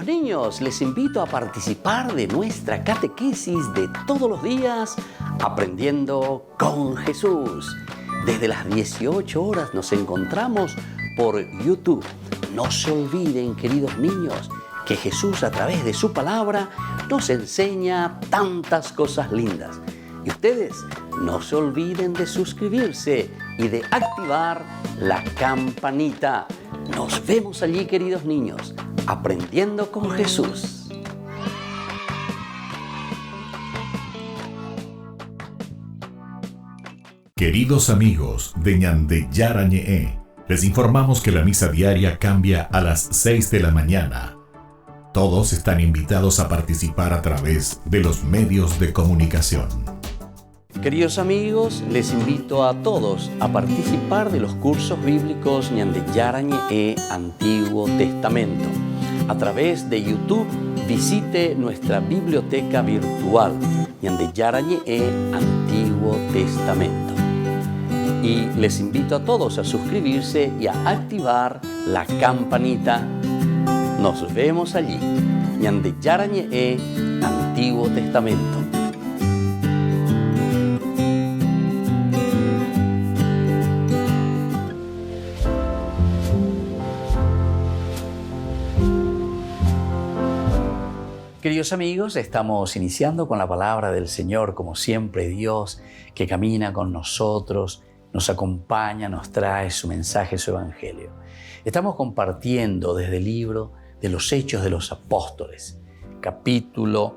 Niños, les invito a participar de nuestra catequesis de todos los días, Aprendiendo con Jesús. Desde las 18 horas nos encontramos por YouTube. No se olviden, queridos niños, que Jesús a través de su palabra nos enseña tantas cosas lindas. Y ustedes no se olviden de suscribirse y de activar la campanita. Nos vemos allí, queridos niños, Aprendiendo con Jesús. Queridos amigos de Ñande Yarañe, les informamos que la misa diaria cambia a las 6 de la mañana. Todos están invitados a participar a través de los medios de comunicación. Queridos amigos, les invito a todos a participar de los cursos bíblicos Ñande Yarañe e Antiguo Testamento. A través de YouTube, visite nuestra biblioteca virtual Ñande Yarañe e Antiguo Testamento. Y les invito a todos a suscribirse y a activar la campanita. Nos vemos allí, Ñande Yarañe e Antiguo Testamento. Queridos amigos, estamos iniciando con la palabra del Señor, como siempre, Dios que camina con nosotros, nos acompaña, nos trae su mensaje, su evangelio. Estamos compartiendo desde el libro de los Hechos de los Apóstoles, capítulo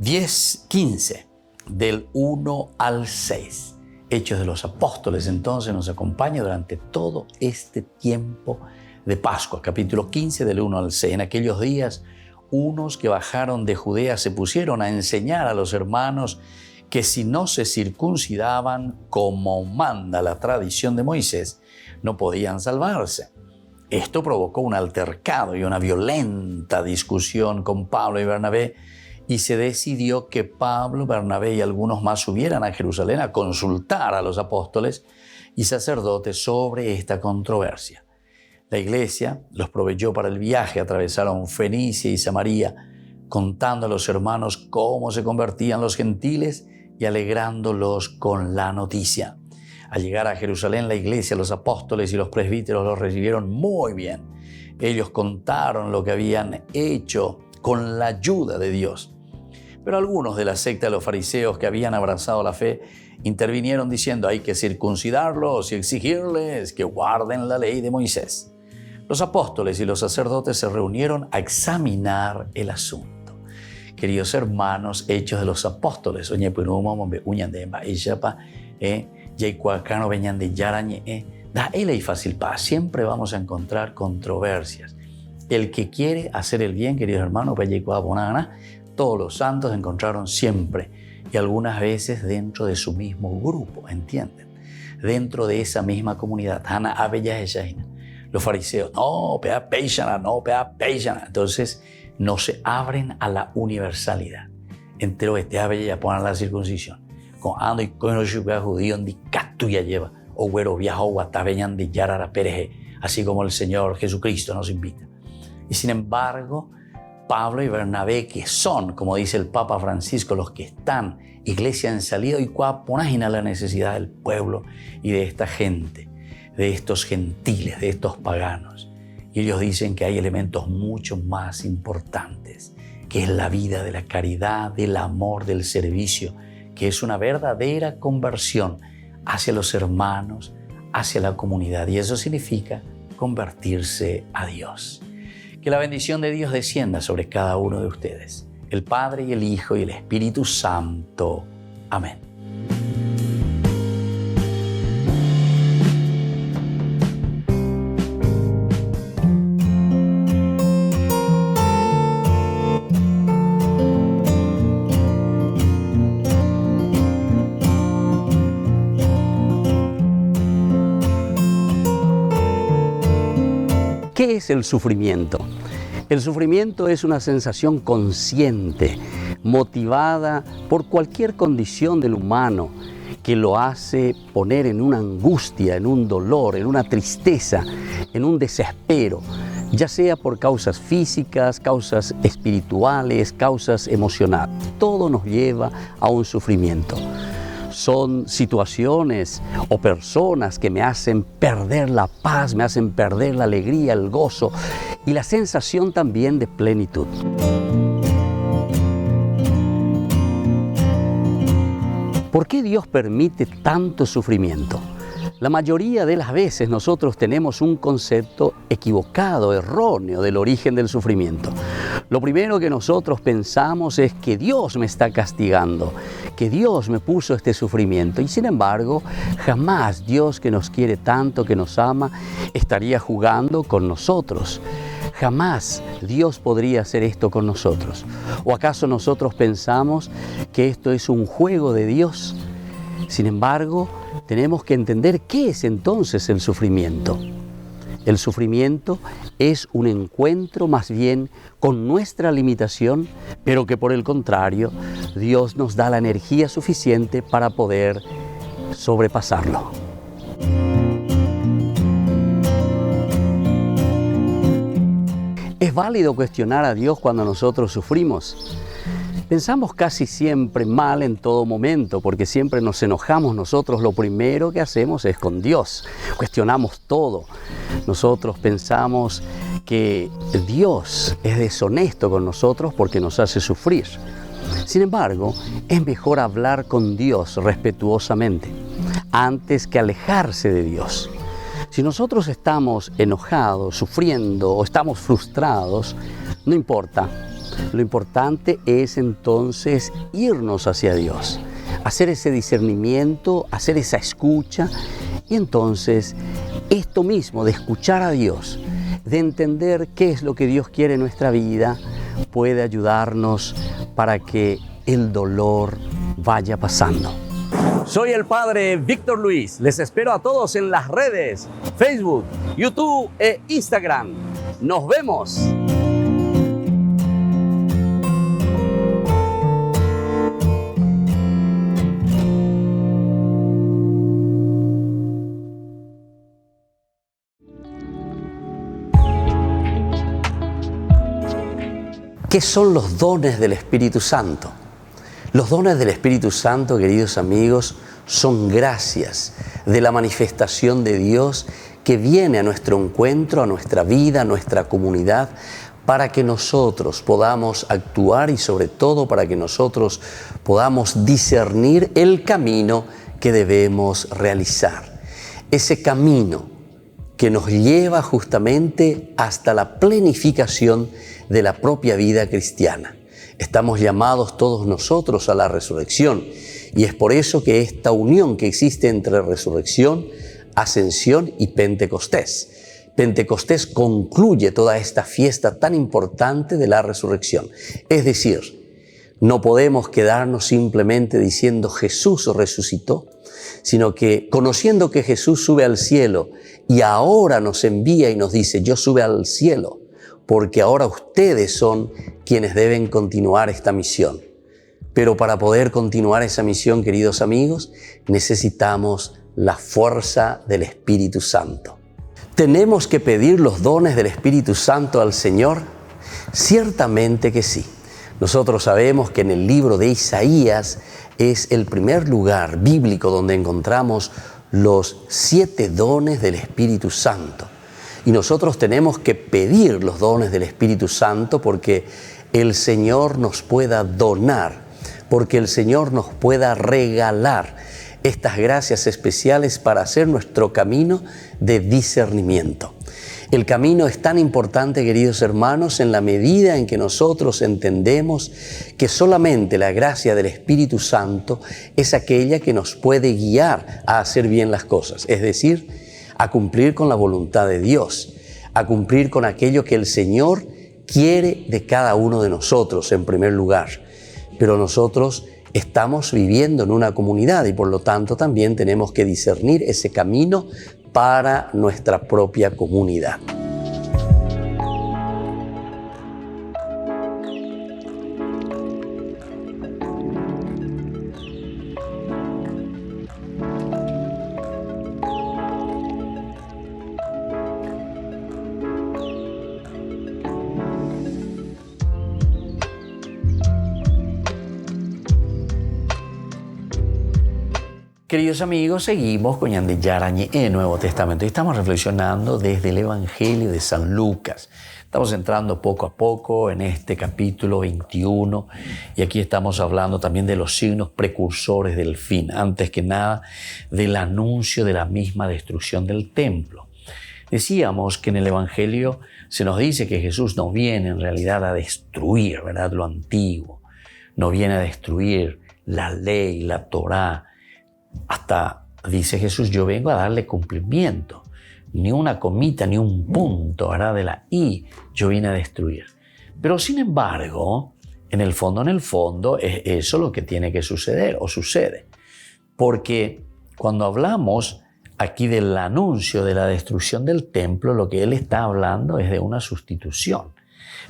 15, del 1 al 6. Hechos de los Apóstoles, entonces, nos acompaña durante todo este tiempo de Pascua, capítulo 15, del 1 al 6. En aquellos días, unos que bajaron de Judea se pusieron a enseñar a los hermanos que si no se circuncidaban como manda la tradición de Moisés, no podían salvarse. Esto provocó un altercado y una violenta discusión con Pablo y Bernabé, y se decidió que Pablo, Bernabé y algunos más subieran a Jerusalén a consultar a los apóstoles y sacerdotes sobre esta controversia. La iglesia los proveyó para el viaje, atravesaron Fenicia y Samaria, contando a los hermanos cómo se convertían los gentiles y alegrándolos con la noticia. Al llegar a Jerusalén, la iglesia, los apóstoles y los presbíteros los recibieron muy bien. Ellos contaron lo que habían hecho con la ayuda de Dios. Pero algunos de la secta de los fariseos que habían abrazado la fe intervinieron diciendo: hay que circuncidarlos y exigirles que guarden la ley de Moisés. Los apóstoles y los sacerdotes se reunieron a examinar el asunto. Queridos hermanos, Hechos de los Apóstoles, siempre vamos a encontrar controversias. El que quiere hacer el bien, queridos hermanos, todos los santos encontraron siempre, y algunas veces dentro de su mismo grupo, ¿entienden? Dentro de esa misma comunidad. Los fariseos, no, entonces no se abren a la universalidad. Entero ya ponen la circuncisión. Con ando y con los judíos de catuya lleva, o güero viajo guatabeñan de yarara pereje, así como el Señor Jesucristo nos invita. Y sin embargo, Pablo y Bernabé, que son, como dice el Papa Francisco, los que están, iglesia en salida, y ponen la necesidad del pueblo y de esta gente, de estos gentiles, de estos paganos. Y ellos dicen que hay elementos mucho más importantes, que es la vida de la caridad, del amor, del servicio, que es una verdadera conversión hacia los hermanos, hacia la comunidad. Y eso significa convertirse a Dios. Que la bendición de Dios descienda sobre cada uno de ustedes, el Padre y el Hijo y el Espíritu Santo. Amén. ¿Qué es el sufrimiento? El sufrimiento es una sensación consciente, motivada por cualquier condición del humano que lo hace poner en una angustia, en un dolor, en una tristeza, en un desespero, ya sea por causas físicas, causas espirituales, causas emocionales. Todo nos lleva a un sufrimiento. Son situaciones o personas que me hacen perder la paz, me hacen perder la alegría, el gozo y la sensación también de plenitud. ¿Por qué Dios permite tanto sufrimiento? La mayoría de las veces nosotros tenemos un concepto equivocado, erróneo del origen del sufrimiento. Lo primero que nosotros pensamos es que Dios me está castigando, que Dios me puso este sufrimiento. Y sin embargo, jamás Dios, que nos quiere tanto, que nos ama, estaría jugando con nosotros. Jamás Dios podría hacer esto con nosotros. ¿O acaso nosotros pensamos que esto es un juego de Dios? Sin embargo, tenemos que entender qué es entonces el sufrimiento. El sufrimiento es un encuentro más bien con nuestra limitación, pero que por el contrario, Dios nos da la energía suficiente para poder sobrepasarlo. Es válido cuestionar a Dios cuando nosotros sufrimos. Pensamos casi siempre mal en todo momento, porque siempre nos enojamos nosotros. Lo primero que hacemos es con Dios. Cuestionamos todo. Nosotros pensamos que Dios es deshonesto con nosotros porque nos hace sufrir. Sin embargo, es mejor hablar con Dios respetuosamente antes que alejarse de Dios. Si nosotros estamos enojados, sufriendo o estamos frustrados, no importa. Lo importante es entonces irnos hacia Dios, hacer ese discernimiento, hacer esa escucha y entonces esto mismo de escuchar a Dios, de entender qué es lo que Dios quiere en nuestra vida, puede ayudarnos para que el dolor vaya pasando. Soy el Padre Víctor Luis. Les espero a todos en las redes, Facebook, YouTube e Instagram. ¡Nos vemos! ¿Qué son los dones del Espíritu Santo? Los dones del Espíritu Santo, queridos amigos, son gracias de la manifestación de Dios que viene a nuestro encuentro, a nuestra vida, a nuestra comunidad, para que nosotros podamos actuar y sobre todo para que nosotros podamos discernir el camino que debemos realizar. Ese camino que nos lleva justamente hasta la plenificación de la propia vida cristiana. Estamos llamados todos nosotros a la resurrección y es por eso que esta unión que existe entre resurrección, ascensión y Pentecostés. Pentecostés concluye toda esta fiesta tan importante de la resurrección. Es decir, no podemos quedarnos simplemente diciendo Jesús resucitó, sino que conociendo que Jesús sube al cielo y ahora nos envía y nos dice, yo sube al cielo, porque ahora ustedes son quienes deben continuar esta misión. Pero para poder continuar esa misión, queridos amigos, necesitamos la fuerza del Espíritu Santo. ¿Tenemos que pedir los dones del Espíritu Santo al Señor? Ciertamente que sí. Nosotros sabemos que en el libro de Isaías es el primer lugar bíblico donde encontramos los 7 dones del Espíritu Santo. Y nosotros tenemos que pedir los dones del Espíritu Santo porque el Señor nos pueda donar, porque el Señor nos pueda regalar estas gracias especiales para hacer nuestro camino de discernimiento. El camino es tan importante, queridos hermanos, en la medida en que nosotros entendemos que solamente la gracia del Espíritu Santo es aquella que nos puede guiar a hacer bien las cosas, es decir, a cumplir con la voluntad de Dios, a cumplir con aquello que el Señor quiere de cada uno de nosotros en primer lugar. Pero nosotros estamos viviendo en una comunidad y por lo tanto también tenemos que discernir ese camino para nuestra propia comunidad. Queridos amigos, seguimos con Ñande Yarañe en el Nuevo Testamento y estamos reflexionando desde el Evangelio de San Lucas. Estamos entrando poco a poco en este capítulo 21 y aquí estamos hablando también de los signos precursores del fin, antes que nada del anuncio de la misma destrucción del templo. Decíamos que en el Evangelio se nos dice que Jesús no viene en realidad a destruir, ¿verdad?, lo antiguo, no viene a destruir la ley, la Torá. Hasta dice Jesús, yo vengo a darle cumplimiento. Ni una comita, ni un punto, ¿verdad?, de la I, yo vine a destruir. Pero sin embargo, en el fondo, es eso lo que tiene que suceder o sucede. Porque cuando hablamos aquí del anuncio de la destrucción del templo, lo que él está hablando es de una sustitución.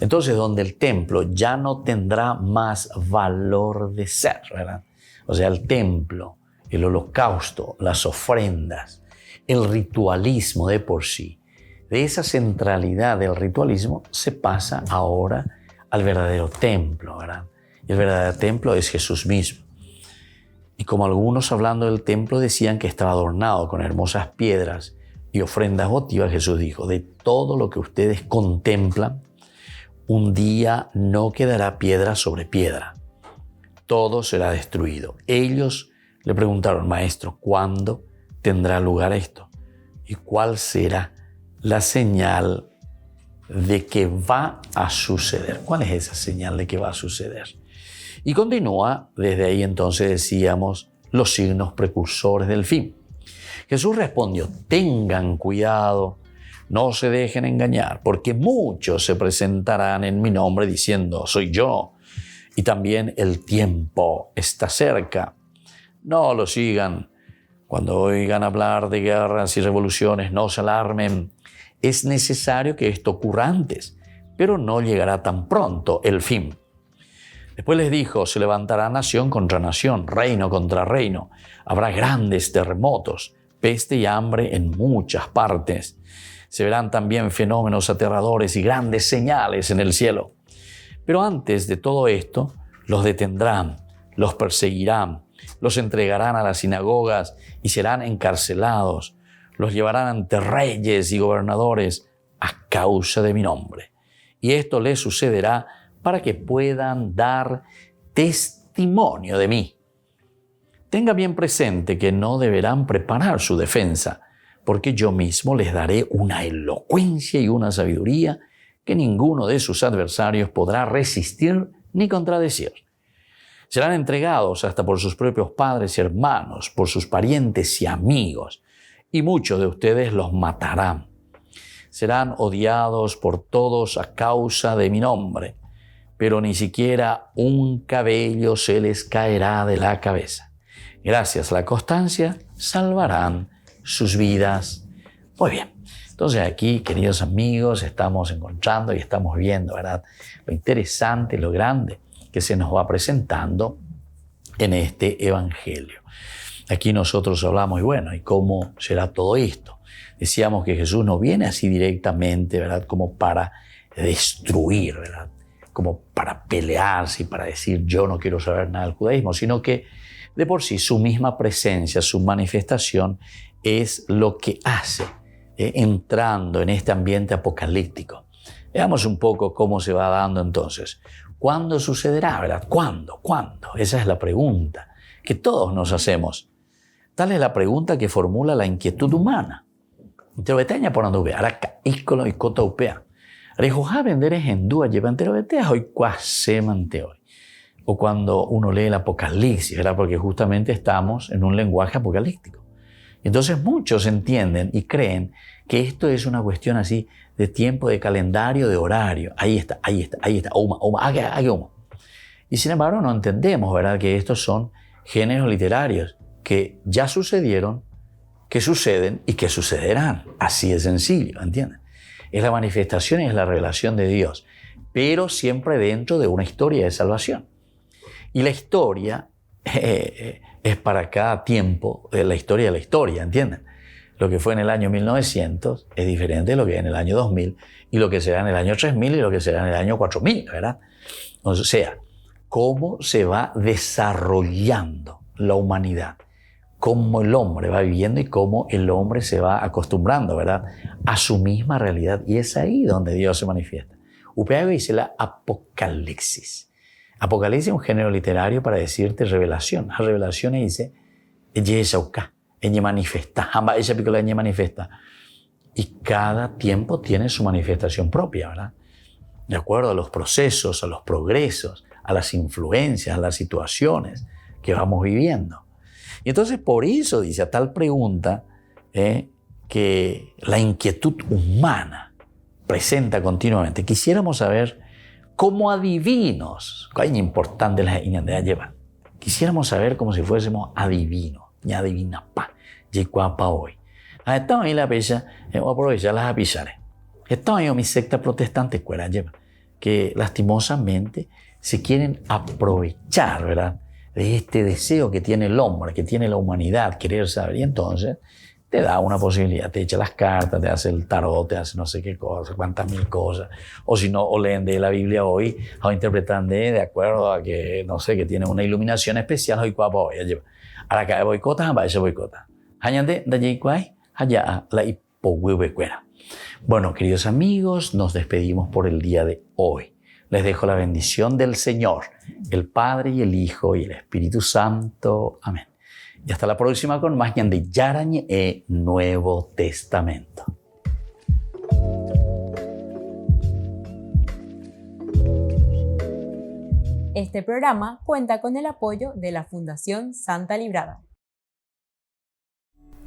Entonces, donde el templo ya no tendrá más valor de ser, ¿verdad? O sea, el templo, el holocausto, las ofrendas, el ritualismo de por sí. De esa centralidad del ritualismo se pasa ahora al verdadero templo, ¿verdad? Y el verdadero templo es Jesús mismo. Y como algunos hablando del templo decían que estaba adornado con hermosas piedras, y ofrendas votivas, Jesús dijo, de todo lo que ustedes contemplan, un día no quedará piedra sobre piedra. Todo será destruido. Ellos le preguntaron, Maestro, ¿cuándo tendrá lugar esto? ¿Y cuál será la señal de que va a suceder? ¿Cuál es esa señal de que va a suceder? Y continúa, desde ahí entonces decíamos, los signos precursores del fin. Jesús respondió, tengan cuidado, no se dejen engañar, porque muchos se presentarán en mi nombre diciendo, soy yo, y también el tiempo está cerca. No lo sigan. Cuando oigan hablar de guerras y revoluciones, no se alarmen. Es necesario que esto ocurra antes, pero no llegará tan pronto el fin. Después les dijo, se levantará nación contra nación, reino contra reino. Habrá grandes terremotos, peste y hambre en muchas partes. Se verán también fenómenos aterradores y grandes señales en el cielo. Pero antes de todo esto, los detendrán, los perseguirán, los entregarán a las sinagogas y serán encarcelados. Los llevarán ante reyes y gobernadores a causa de mi nombre. Y esto les sucederá para que puedan dar testimonio de mí. Tenga bien presente que no deberán preparar su defensa, porque yo mismo les daré una elocuencia y una sabiduría que ninguno de sus adversarios podrá resistir ni contradecir. Serán entregados hasta por sus propios padres y hermanos, por sus parientes y amigos, y muchos de ustedes los matarán. Serán odiados por todos a causa de mi nombre, pero ni siquiera un cabello se les caerá de la cabeza. Gracias a la constancia, salvarán sus vidas. Muy bien. Entonces aquí, queridos amigos, estamos encontrando y estamos viendo, ¿verdad?, lo interesante, lo grande que se nos va presentando en este evangelio. Aquí nosotros hablamos, y bueno, ¿y cómo será todo esto? Decíamos que Jesús no viene así directamente, ¿verdad?, como para destruir, ¿verdad?, como para pelearse y para decir yo no quiero saber nada del judaísmo, sino que de por sí su misma presencia, su manifestación es lo que hace entrando en este ambiente apocalíptico. Veamos un poco cómo se va dando entonces. ¿Cuándo sucederá, verdad? ¿Cuándo? ¿Cuándo? Esa es la pregunta que todos nos hacemos. Tal es la pregunta que formula la inquietud humana. Terobeteña por donde araka ícolo y cota upea. Rejoja venderes en dúa llevan terobeteas hoy cuase manteoy. O cuando uno lee el Apocalipsis, ¿verdad? Porque justamente estamos en un lenguaje apocalíptico. Entonces muchos entienden y creen que esto es una cuestión así de tiempo, de calendario, de horario. Ahí está. Oma. Y sin embargo no entendemos, ¿verdad?, que estos son géneros literarios que ya sucedieron, que suceden y que sucederán. Así de sencillo, ¿entienden? Es la manifestación y es la revelación de Dios, pero siempre dentro de una historia de salvación. Y la historia es para cada tiempo la historia de la historia, ¿entienden? Lo que fue en el año 1900 es diferente de lo que es en el año 2000 y lo que será en el año 3000 y lo que será en el año 4000, ¿verdad? O sea, cómo se va desarrollando la humanidad, cómo el hombre va viviendo y cómo el hombre se va acostumbrando, ¿verdad?, a su misma realidad. Y es ahí donde Dios se manifiesta. Upeago dice la Apocalipsis. Apocalipsis es un género literario para decirte revelación. La revelación dice, ella manifiesta, ella manifiesta. Y cada tiempo tiene su manifestación propia, ¿verdad? De acuerdo a los procesos, a los progresos, a las influencias, a las situaciones que vamos viviendo. Y entonces por eso dice a tal pregunta que la inquietud humana presenta continuamente. Quisiéramos saber como adivinos, que es importante la idea llevar. Quisiéramos saber como si fuésemos adivinos, ya adivina pa, yecuapa hoy. Estamos ahí la pecha, voy a aprovechar las apisares. Estamos ahí en mi secta protestante, que lastimosamente se quieren aprovechar, ¿verdad?, de este deseo que tiene el hombre, que tiene la humanidad, querer saber. Y entonces te da una posibilidad, te echa las cartas, te hace el tarot, te hace no sé qué cosa, cuántas mil cosas. O si no, o leen de la Biblia hoy, o interpretan de acuerdo a que, no sé, que tiene una iluminación especial, hoy cuapa hoy. Ahora acá boicota, va ese boicota. Hañande, de allí cuay, allá, la Pohuehuecuera. Bueno, queridos amigos, nos despedimos por el día de hoy. Les dejo la bendición del Señor, el Padre y el Hijo y el Espíritu Santo. Amén. Y hasta la próxima con más Ñande Yarañe e Nuevo Testamento. Este programa cuenta con el apoyo de la Fundación Santa Librada.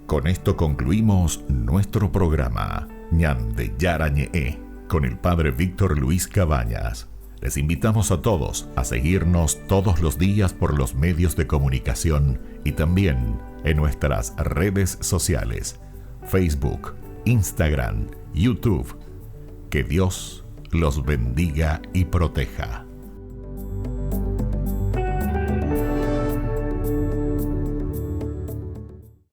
Con esto concluimos nuestro programa Ñande Yarañe con el Padre Víctor Luis Cabañas. Les invitamos a todos a seguirnos todos los días por los medios de comunicación y también en nuestras redes sociales, Facebook, Instagram, YouTube. Que Dios los bendiga y proteja.